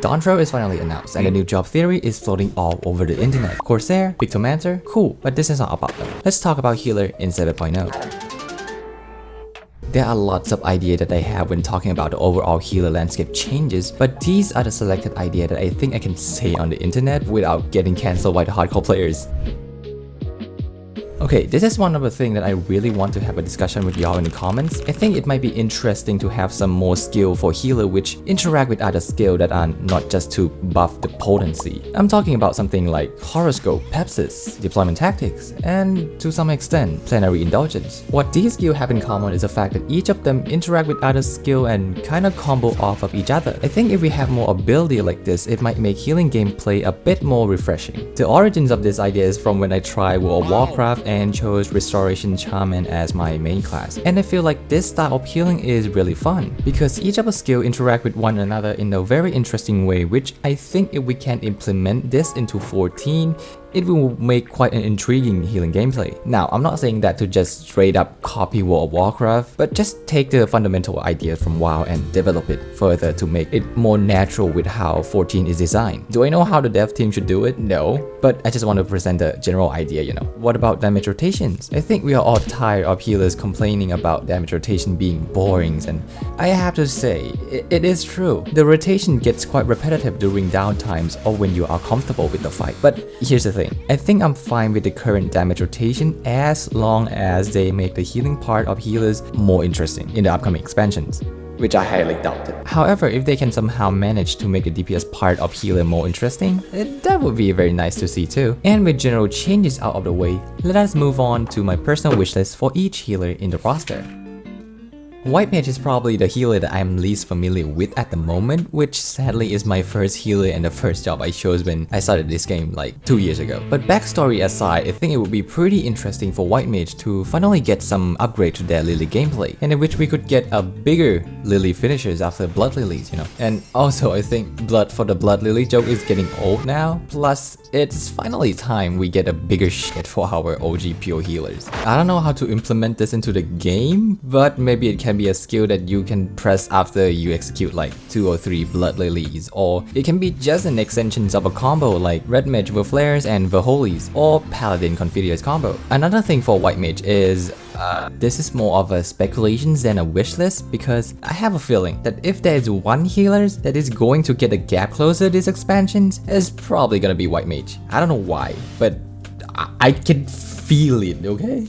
Dawntrail is finally announced, and the new job theory is floating all over the internet. Corsair, Pictomancer, cool, but this is not about them. Let's talk about Healer in 7.0. There are lots of ideas that I have when talking about the overall healer landscape changes, but these are the selected ideas that I think I can say on the internet without getting cancelled by the hardcore players. Okay, this is one of the things that I really want to have a discussion with y'all in the comments. I think it might be interesting to have some more skill for healer which interact with other skills that are not just to buff the potency. I'm talking about something like horoscope, pepsis, deployment tactics, and to some extent, plenary indulgence. What these skills have in common is the fact that each of them interact with other skill and kinda combo off of each other. I think if we have more ability like this, it might make healing gameplay a bit more refreshing. The origins of this idea is from when I tried World of Warcraft and chose Restoration Shaman as my main class. And I feel like this style of healing is really fun because each of the skills interact with one another in a very interesting way, which I think if we can implement this into 14, it will make quite an intriguing healing gameplay. Now, I'm not saying that to just straight up copy World of Warcraft, but just take the fundamental ideas from WoW and develop it further to make it more natural with how 14 is designed. Do I know how the dev team should do it? No, but I just want to present the general idea, you know. What about damage rotations? I think we are all tired of healers complaining about damage rotation being boring, and I have to say, it is true. The rotation gets quite repetitive during downtimes or when you are comfortable with the fight. But here's the thing. I think I'm fine with the current damage rotation as long as they make the healing part of healers more interesting in the upcoming expansions, which I highly doubt it. However, if they can somehow manage to make the DPS part of healer more interesting, that would be very nice to see too. And with general changes out of the way, let us move on to my personal wishlist for each healer in the roster. White Mage is probably the healer that I'm least familiar with at the moment, which sadly is my first healer and the first job I chose when I started this game like 2 years ago. But backstory aside, I think it would be pretty interesting for White Mage to finally get some upgrade to their Lily gameplay, and in which we could get a bigger Lily finishers after Blood Lilies, you know. And also I think Blood for the Blood Lily joke is getting old now, plus it's finally time we get a bigger shit for our OG pure healers. I don't know how to implement this into the game, but maybe it can be a skill that you can press after you execute like 2 or 3 Blood Lilies, or it can be just an extension of a combo like Red Mage with Flares and Verholies, or Paladin Confidier's combo. Another thing for White Mage is this is more of a speculation than a wish list, because I have a feeling that if there is one healer that is going to get a gap closer this expansion, it's probably gonna be White Mage. I don't know why, but I can feel it, okay?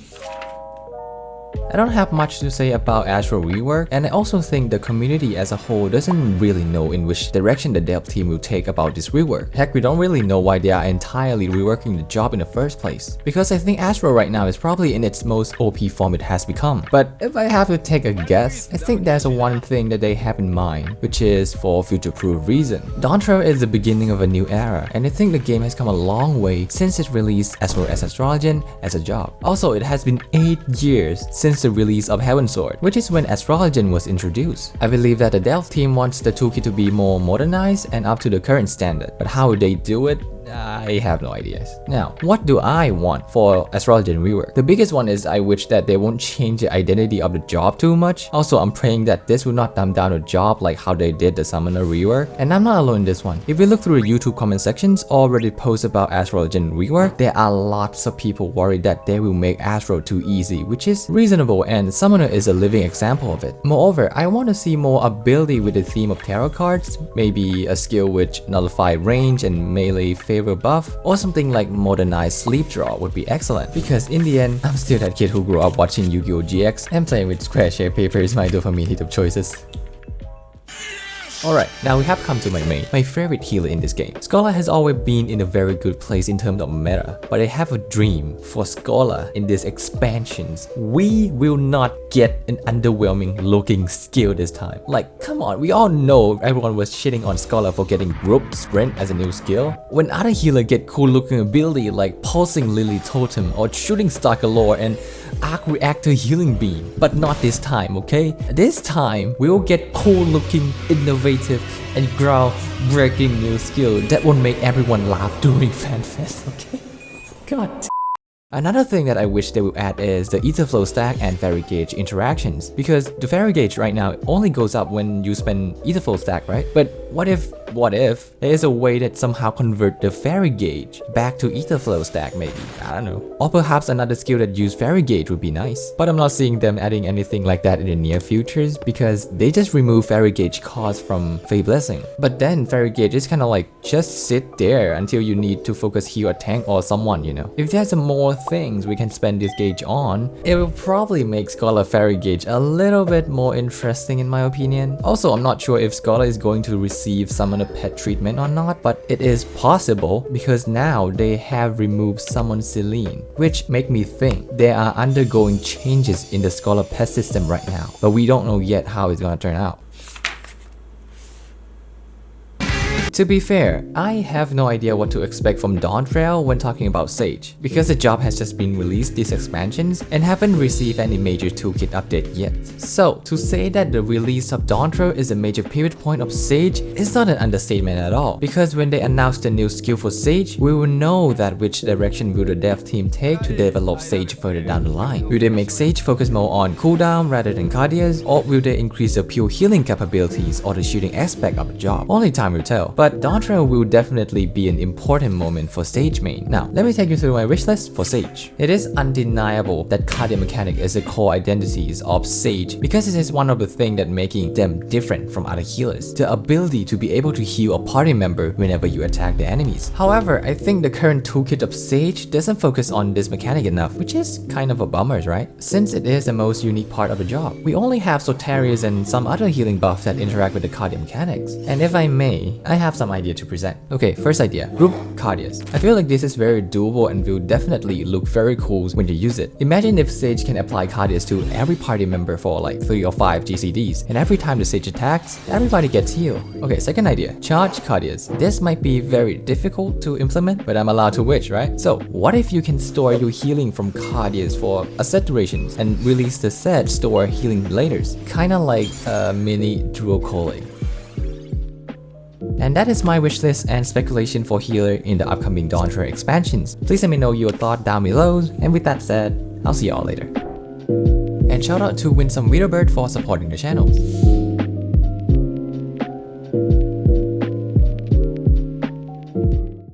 I don't have much to say about Astral rework, and I also think the community as a whole doesn't really know in which direction the dev team will take about this rework. Heck, we don't really know why they are entirely reworking the job in the first place, because I think Astral right now is probably in its most OP form it has become. But if I have to take a guess, I think there's one thing that they have in mind, which is for future-proof reason. Dawntrail is the beginning of a new era, and I think the game has come a long way since its release as well as Astrologian as a job. Also, it has been 8 years since the release of Heavensward, which is when Astrologian was introduced. I believe that the dev team wants the toolkit to be more modernized and up to the current standard, but how they do it, I have no ideas. Now, what do I want for Astrologian rework? The biggest one is I wish that they won't change the identity of the job too much. Also, I'm praying that this will not dumb down the job like how they did the Summoner rework. And I'm not alone in this one. If we look through the YouTube comment sections or Reddit posts about Astrologian rework, there are lots of people worried that they will make Astro too easy, which is reasonable, and Summoner is a living example of it. Moreover, I want to see more ability with the theme of tarot cards, maybe a skill which nullify range and melee favor buff, or something like modernized sleep draw would be excellent, because in the end, I'm still that kid who grew up watching Yu-Gi-Oh! GX, and playing with square shaped paper is my dopamine hit of choices. Alright, now we have come to my main, my favorite healer in this game. Scholar has always been in a very good place in terms of meta, but I have a dream for Scholar in these expansions. We will not get an underwhelming looking skill this time. Like, come on, we all know everyone was shitting on Scholar for getting Group Sprint as a new skill. When other healers get cool looking ability like Pulsing Lily Totem or Shooting Star Galore and Arc Reactor Healing Beam, but not this time, okay? This time, we will get cool looking, innovative and ground-breaking new skill that will make everyone laugh during FanFest, okay? God. Another thing that I wish they would add is the ether flow stack and fairy gauge interactions, because the fairy gauge right now only goes up when you spend ether flow stack, right? But what if there is a way that somehow convert the fairy gauge back to ether flow stack maybe? I don't know. Or perhaps another skill that use fairy gauge would be nice. But I'm not seeing them adding anything like that in the near futures because they just remove fairy gauge cost from Fey Blessing. But then fairy gauge is kind of like just sit there until you need to focus heal a tank or someone, you know. If there's some more things we can spend this gauge on, it will probably make Scholar fairy gauge a little bit more interesting in my opinion. Also, I'm not sure if Scholar is going to receive Summon a Pet treatment or not, but it is possible because now they have removed Summon Celine, which make me think they are undergoing changes in the Scholar Pet system right now, but we don't know yet how it's gonna turn out. To be fair, I have no idea what to expect from Dawntrail when talking about Sage, because the job has just been released these expansions and haven't received any major toolkit update yet. So, to say that the release of Dawntrail is a major pivot point of Sage is not an understatement at all, because when they announce the new skill for Sage, we will know that which direction will the dev team take to develop Sage further down the line. Will they make Sage focus more on cooldown rather than cardias, or will they increase the pure healing capabilities or the shooting aspect of the job? Only time will tell. But Dawntrail will definitely be an important moment for Sage main. Now, let me take you through my wishlist for Sage. It is undeniable that cardio mechanic is the core identities of Sage because it is one of the things that making them different from other healers. The ability to be able to heal a party member whenever you attack the enemies. However, I think the current toolkit of Sage doesn't focus on this mechanic enough, which is kind of a bummer, right? Since it is the most unique part of the job. We only have Sotarius and some other healing buffs that interact with the cardio mechanics. And if I may, I have some idea to present. Okay, first idea, group cardias. I feel like this is very doable and will definitely look very cool when you use it. Imagine if Sage can apply cardias to every party member for like 3 or 5 GCDs, and every time the Sage attacks, everybody gets healed. Okay, second idea, charge cardias. This might be very difficult to implement, but I'm allowed to wish, right? So, what if you can store your healing from cardias for a set durations and release the set store healing later? Kinda like a mini dual calling. And that is my wishlist and speculation for healer in the upcoming Dawntrail expansions. Please let me know your thought down below, and with that said, I'll see y'all later. And shout out to Winsome Witherbird for supporting the channel.